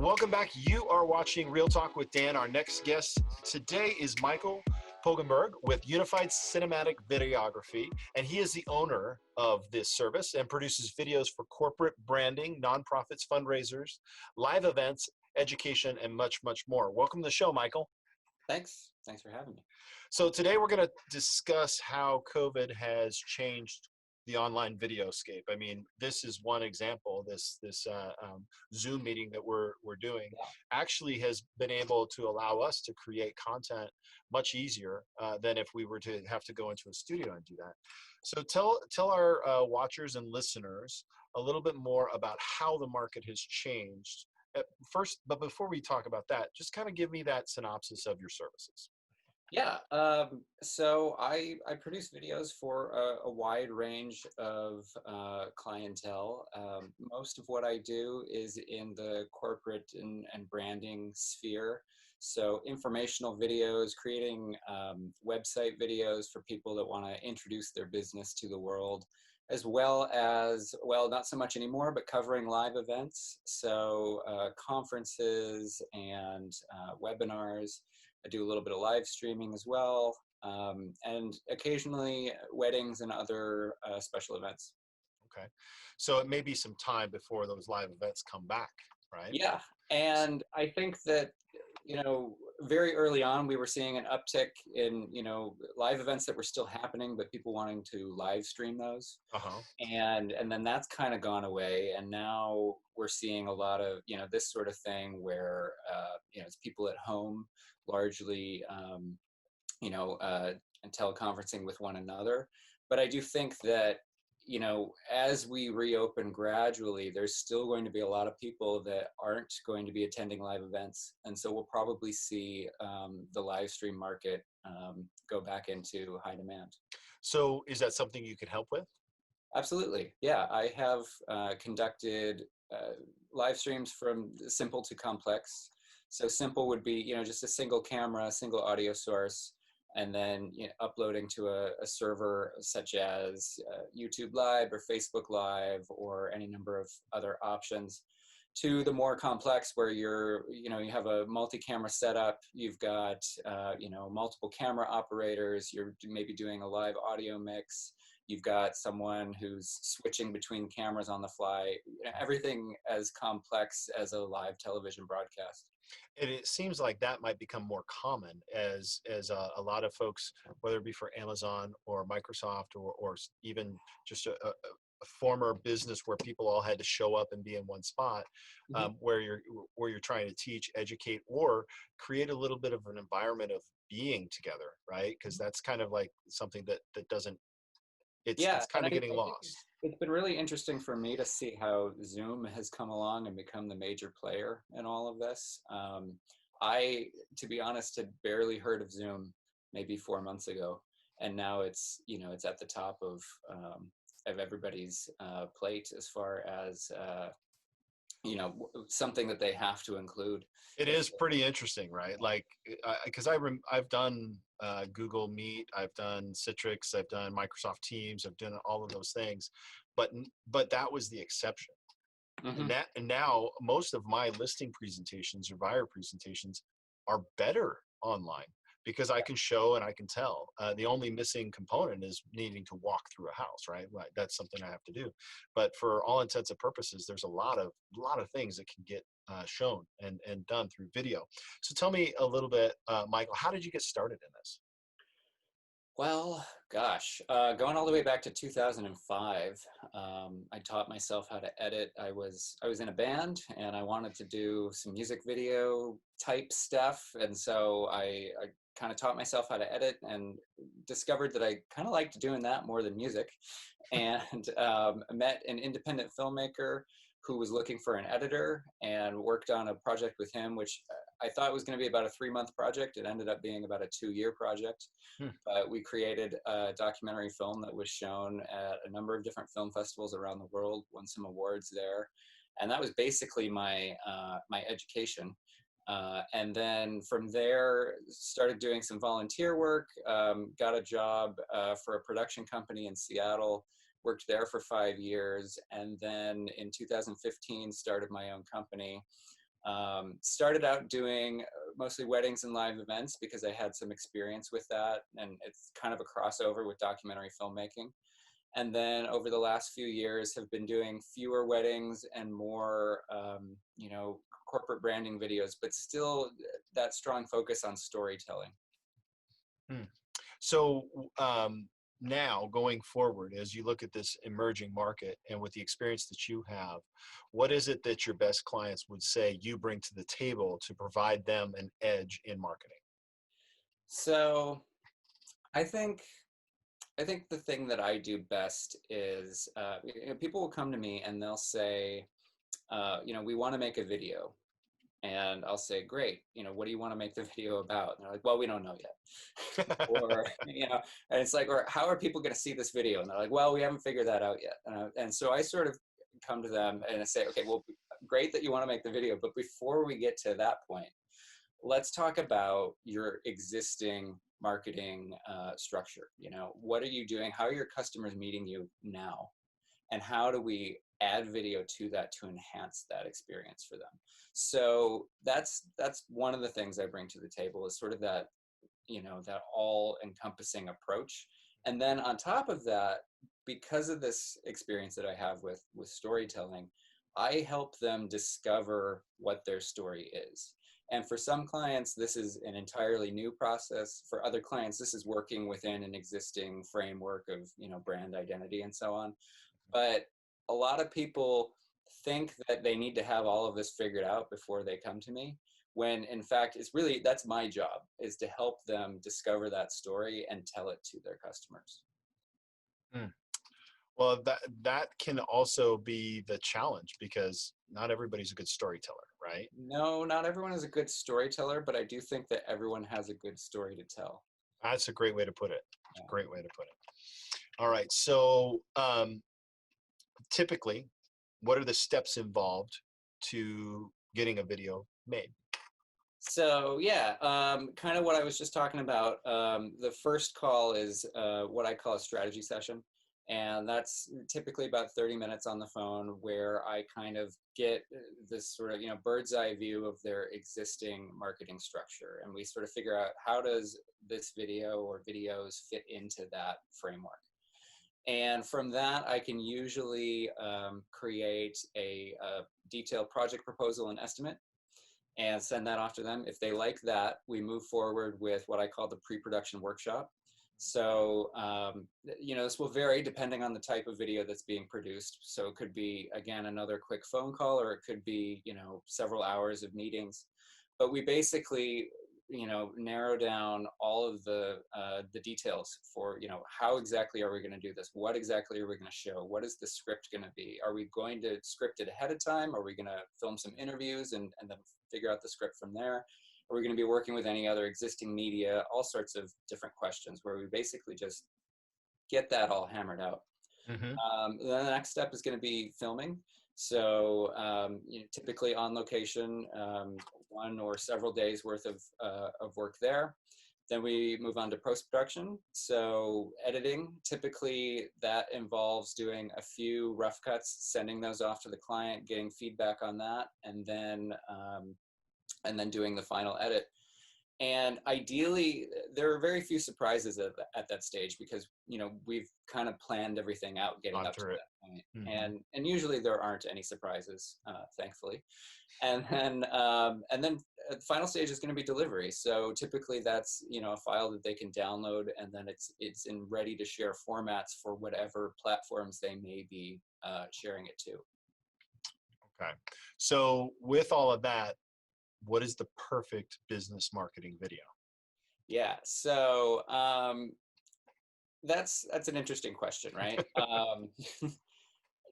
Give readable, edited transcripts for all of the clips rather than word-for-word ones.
Welcome back. You are watching Real Talk with Dan. Our next guest today is Michael Poggenburg with Unified Cinematic Videography, and he is the owner of this service and produces videos for corporate branding, nonprofits, fundraisers, live events, education, and much, much more. Welcome to the show, Michael. Thanks for having me. So today we're going to discuss how COVID has changed the online videoscape. I mean, this is one example. This Zoom meeting that we're doing actually has been able to allow us to create content much easier than if we were to have to go into a studio and do that. So tell our watchers and listeners a little bit more about how the market has changed. First, but before we talk about that, just kind of give me that synopsis of your services. Yeah, so I produce videos for a wide range of clientele. Most of what I do is in the corporate and branding sphere. So informational videos, creating website videos for people that want to introduce their business to the world, as well as, well, not so much anymore, but covering live events. So conferences and webinars. I do a little bit of live streaming as well, and occasionally weddings and other special events. Okay. So it may be some time before those live events come back, right? Yeah. And I think that, very early on, we were seeing an uptick in, live events that were still happening, but people wanting to live stream those. And then that's kind of gone away. And now we're seeing a lot of, this sort of thing where, it's people at home largely, and teleconferencing with one another. But I do think that, as we reopen gradually, there's still going to be a lot of people that aren't going to be attending live events. And so we'll probably see the live stream market go back into high demand. So is that something you could help with? Absolutely. Yeah, I have conducted live streams from simple to complex. So simple would be, just a single camera, single audio source, and then uploading to a server such as YouTube Live or Facebook Live or any number of other options, to the more complex where you have a multi-camera setup, you've got multiple camera operators, you're maybe doing a live audio mix, you've got someone who's switching between cameras on the fly, everything as complex as a live television broadcast. And it seems like that might become more common as a lot of folks, whether it be for Amazon or Microsoft or even just a former business where people all had to show up and be in one spot, where you're trying to teach, educate, or create a little bit of an environment of being together, right? Because that's kind of like something that doesn't. It's kind of getting lost. It's been really interesting for me to see how Zoom has come along and become the major player in all of this. I, to be honest, had barely heard of Zoom maybe 4 months ago, and now it's at the top of everybody's plate as far as something that they have to include. It is pretty interesting, right? Like, because I've done Google Meet, I've done Citrix, I've done Microsoft Teams, I've done all of those things, but that was the exception. And now most of my listing presentations or buyer presentations are better online because I can show and I can tell. The only missing component is needing to walk through a house, right? That's something I have to do. But for all intents and purposes, there's a lot of things that can get shown and done through video. So tell me a little bit, Michael, how did you get started in this? Well, gosh, going all the way back to 2005, I taught myself how to edit. I was in a band and I wanted to do some music video type stuff. And so I kind of taught myself how to edit and discovered that I kind of liked doing that more than music, and met an independent filmmaker who was looking for an editor and worked on a project with him, which I thought was going to be about a 3-month project. It ended up being about a 2-year project. But we created a documentary film that was shown at a number of different film festivals around the world, won some awards there. And that was basically my education. And then from there, started doing some volunteer work, got a job for a production company in Seattle, worked there for 5 years, and then in 2015 started my own company. Started out doing mostly weddings and live events because I had some experience with that, and it's kind of a crossover with documentary filmmaking. And then over the last few years have been doing fewer weddings and more, corporate branding videos, but still that strong focus on storytelling. Hmm. So now going forward, as you look at this emerging market and with the experience that you have, what is it that your best clients would say you bring to the table to provide them an edge in marketing? So I think I think the thing that I do best is people will come to me and they'll say, we want to make a video. And I'll say, great, what do you want to make the video about? And they're like, well, we don't know yet. Or, and it's like, or how are people going to see this video? And they're like, well, we haven't figured that out yet. And so I sort of come to them and I say, okay, well, great that you want to make the video, but before we get to that point, let's talk about your existing marketing structure. What are you doing? How are your customers meeting you now? And how do we add video to that to enhance that experience for them? So that's one of the things I bring to the table is sort of that, that all encompassing approach. And then on top of that, because of this experience that I have with storytelling, I help them discover what their story is. And for some clients, this is an entirely new process. For other clients, this is working within an existing framework of, brand identity and so on. But a lot of people think that they need to have all of this figured out before they come to me, when in fact, that's my job, is to help them discover that story and tell it to their customers. Hmm. Well, that can also be the challenge because not everybody's a good storyteller, right? No, not everyone is a good storyteller, but I do think that everyone has a good story to tell. That's a great way to put it. Yeah. Great way to put it. All right. So typically, what are the steps involved to getting a video made? So yeah, kind of what I was just talking about. The first call is what I call a strategy session. And that's typically about 30 minutes on the phone where I kind of get this sort of, bird's eye view of their existing marketing structure. And we sort of figure out how does this video or videos fit into that framework. And from that, I can usually create a detailed project proposal and estimate and send that off to them. If they like that, we move forward with what I call the pre-production workshop. So, this will vary depending on the type of video that's being produced. So it could be, again, another quick phone call, or it could be, several hours of meetings. But we basically, narrow down all of the details for, how exactly are we going to do this? What exactly are we going to show? What is the script going to be? Are we going to script it ahead of time? Are we going to film some interviews and then figure out the script from there? Are we going to be working with any other existing media? All sorts of different questions where we basically just get that all hammered out. Mm-hmm. Then the next step is going to be filming. So typically on location, 1 or several days worth of work there. Then we move on to post-production. So editing, typically that involves doing a few rough cuts, sending those off to the client, getting feedback on that, and then doing the final edit. And ideally, there are very few surprises at that stage because, we've kind of planned everything out getting up to that point. Mm-hmm. And usually there aren't any surprises, thankfully. And then the final stage is going to be delivery. So typically that's, a file that they can download, and then it's in ready to share formats for whatever platforms they may be sharing it to. Okay. So with all of that, what is the perfect business marketing video? Yeah. So that's an interesting question, right?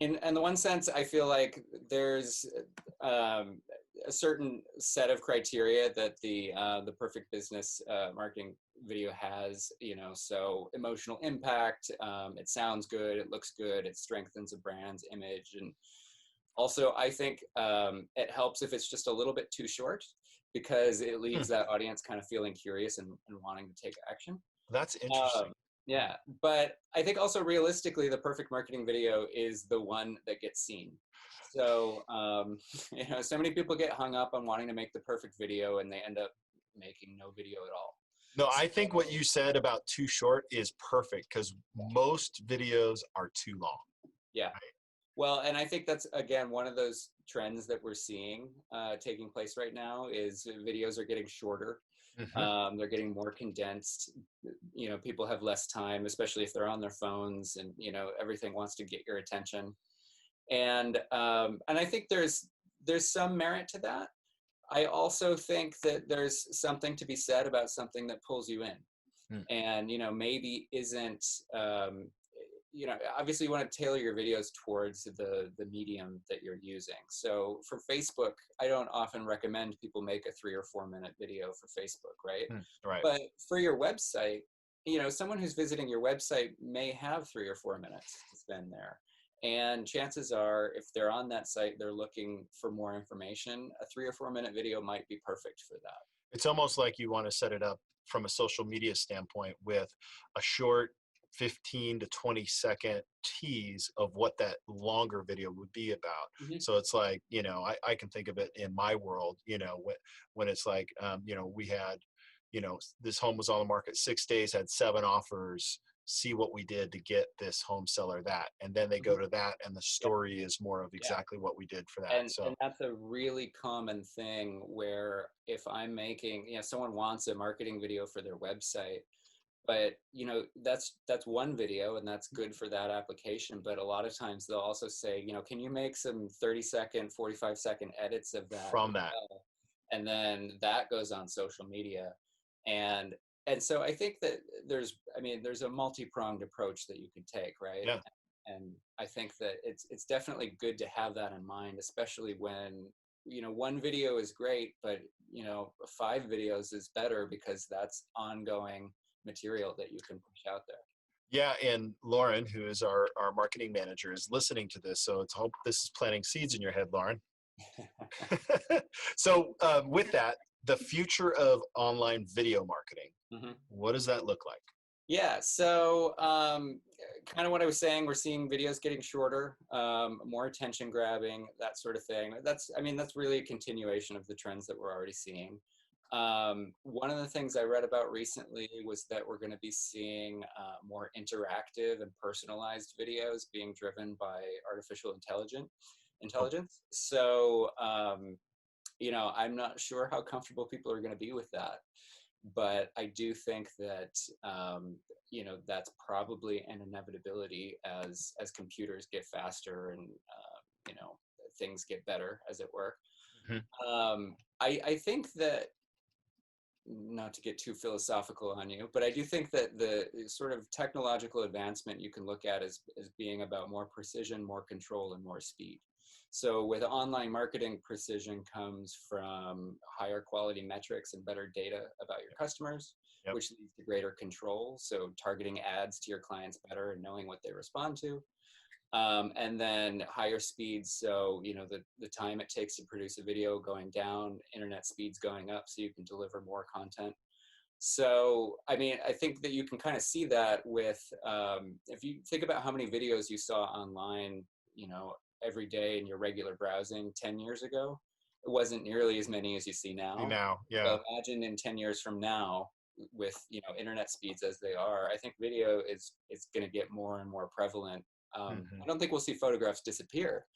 In the one sense, I feel like there's a certain set of criteria that the perfect business marketing video has. So emotional impact. It sounds good. It looks good. It strengthens a brand's image, and also I think it helps if it's just a little bit too short, because it leaves that audience kind of feeling curious and wanting to take action. That's interesting. Yeah, but I think also realistically, the perfect marketing video is the one that gets seen. So, so many people get hung up on wanting to make the perfect video and they end up making no video at all. No, So, I think what you said about too short is perfect because most videos are too long. yeah. Well, and I think that's, again, one of those trends that we're seeing taking place right now is videos are getting shorter. Hmm. They're getting more condensed. People have less time, especially if they're on their phones, and everything wants to get your attention. And I think there's some merit to that. I also think that there's something to be said about something that pulls you in, Hmm. and maybe isn't. Obviously you want to tailor your videos towards the medium that you're using. So for Facebook, I don't often recommend people make a 3 or 4 minute video for Facebook, right? Hmm. Right. But for your website, someone who's visiting your website may have 3 or 4 minutes to spend there. And chances are, if they're on that site, they're looking for more information. A 3 or 4 minute video might be perfect for that. It's almost like you want to set it up from a social media standpoint with a short 15 to 20-second tease of what that longer video would be about. Mm-hmm. So it's like, I can think of it in my world, when it's like, we had, this home was on the market 6 days, had 7 offers. See what we did to get this home seller that. And then they go Mm-hmm. to that, and the Yeah. story is more of Yeah. exactly what we did for that. And So, that's a really common thing where if I'm making, someone wants a marketing video for their website, but that's one video and that's good for that application. But a lot of times they'll also say, can you make some 30-second, 45-second edits of that as from that. well? And then that goes on social media. And so I think that there's a multi-pronged approach that you can take, right? Yeah. And I think that it's definitely good to have that in mind, especially when one video is great, but 5 videos is better because that's ongoing material that you can push out there. Yeah, and Lauren, who is our marketing manager, is listening to this. So it's hope this is planting seeds in your head, Lauren. So with that, the future of online video marketing, Mm-hmm. what does that look like? Yeah, so kind of what I was saying, we're seeing videos getting shorter, more attention grabbing, that sort of thing. That's really a continuation of the trends that we're already seeing. One of the things I read about recently was that we're going to be seeing more interactive and personalized videos being driven by artificial Oh, intelligence. So, I'm not sure how comfortable people are going to be with that, but I do think that that's probably an inevitability as computers get faster and things get better, as it were. mhm. I think that, not to get too philosophical on you, but I do think that the sort of technological advancement you can look at as being about more precision, more control, and more speed. So with online marketing, precision comes from higher quality metrics and better data about your customers, Yep. which leads to greater control. So targeting ads to your clients better and knowing what they respond to. And then higher speeds, so the time it takes to produce a video going down, internet speeds going up, so you can deliver more content. So I think that you can kind of see that with if you think about how many videos you saw online, every day in your regular browsing 10 years ago, it wasn't nearly as many as you see now. Now, yeah. So imagine in 10 years from now, with internet speeds as they are, I think video is going to get more and more prevalent. Mhm. I don't think we'll see photographs disappear,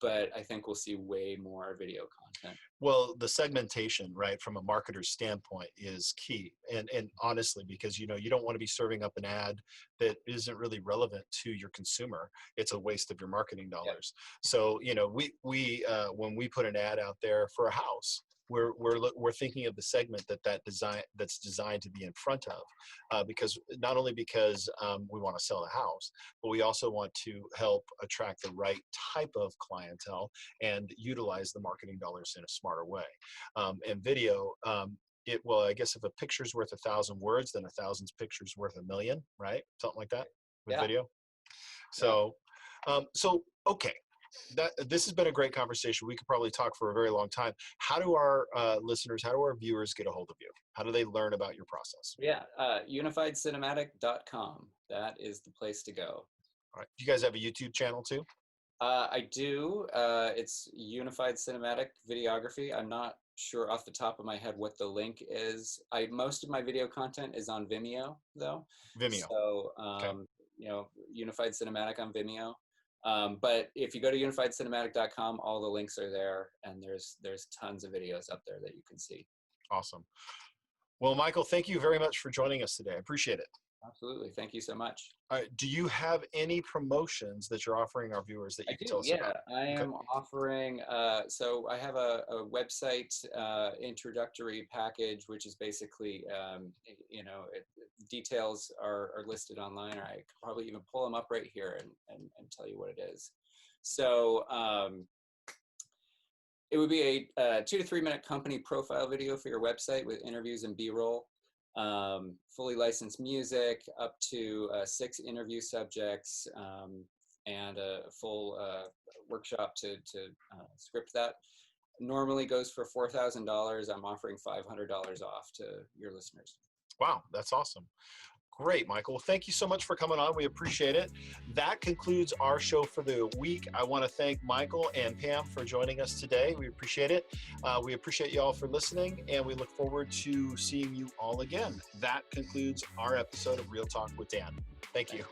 but I think we'll see way more video content. Well, the segmentation, right, from a marketer's standpoint is key. And honestly, because you don't want to be serving up an ad that isn't really relevant to your consumer. It's a waste of your marketing Yep. dollars. So, we when we put an ad out there for a house, we're thinking of the segment that's designed to be in front of, because not only because we want to sell a house, but we also want to help attract the right type of clientele and utilize the marketing dollars in a smarter way. And video, I guess if a picture's worth 1,000 words, then 1,000 pictures worth 1,000,000, right? Something like that with Yeah. video. Yeah. So, okay. This has been a great conversation. We could probably talk for a very long time. How do our listeners, how do our viewers get a hold of you? How do they learn about your process? Yeah, unifiedcinematic.com. That is the place to go. All right. Do you guys have a YouTube channel too? I do. It's Unified Cinematic Videography. I'm not sure off the top of my head what the link is. Most of my video content is on Vimeo, though. Vimeo. So, Okay. you know, Unified Cinematic on Vimeo. But if you go to unifiedcinematic.com, all the links are there, and there's tons of videos up there that you can see. Awesome. Well, Michael, thank you very much for joining us today. I appreciate it. Absolutely. Thank you so much. All right. Do you have any promotions that you're offering our viewers that you I can do, tell us yeah. about? I Okay. am offering, so I have a website introductory package, which is basically, you know, details are listed online, or I could probably even pull them up right here and tell you what it is. So it would be a 2 to 3 minute company profile video for your website with interviews and B-roll. Fully licensed music, up to 6 interview subjects, and a full workshop to script that. Normally goes for $4,000. I'm offering $500 off to your listeners. Wow, that's awesome. Great, Michael. Well, thank you so much for coming on. We appreciate it. That concludes our show for the week. I want to thank Michael and Pam for joining us today. We appreciate it. We appreciate you all for listening, and we look forward to seeing you all again. That concludes our episode of Real Talk with Dan. Thank you.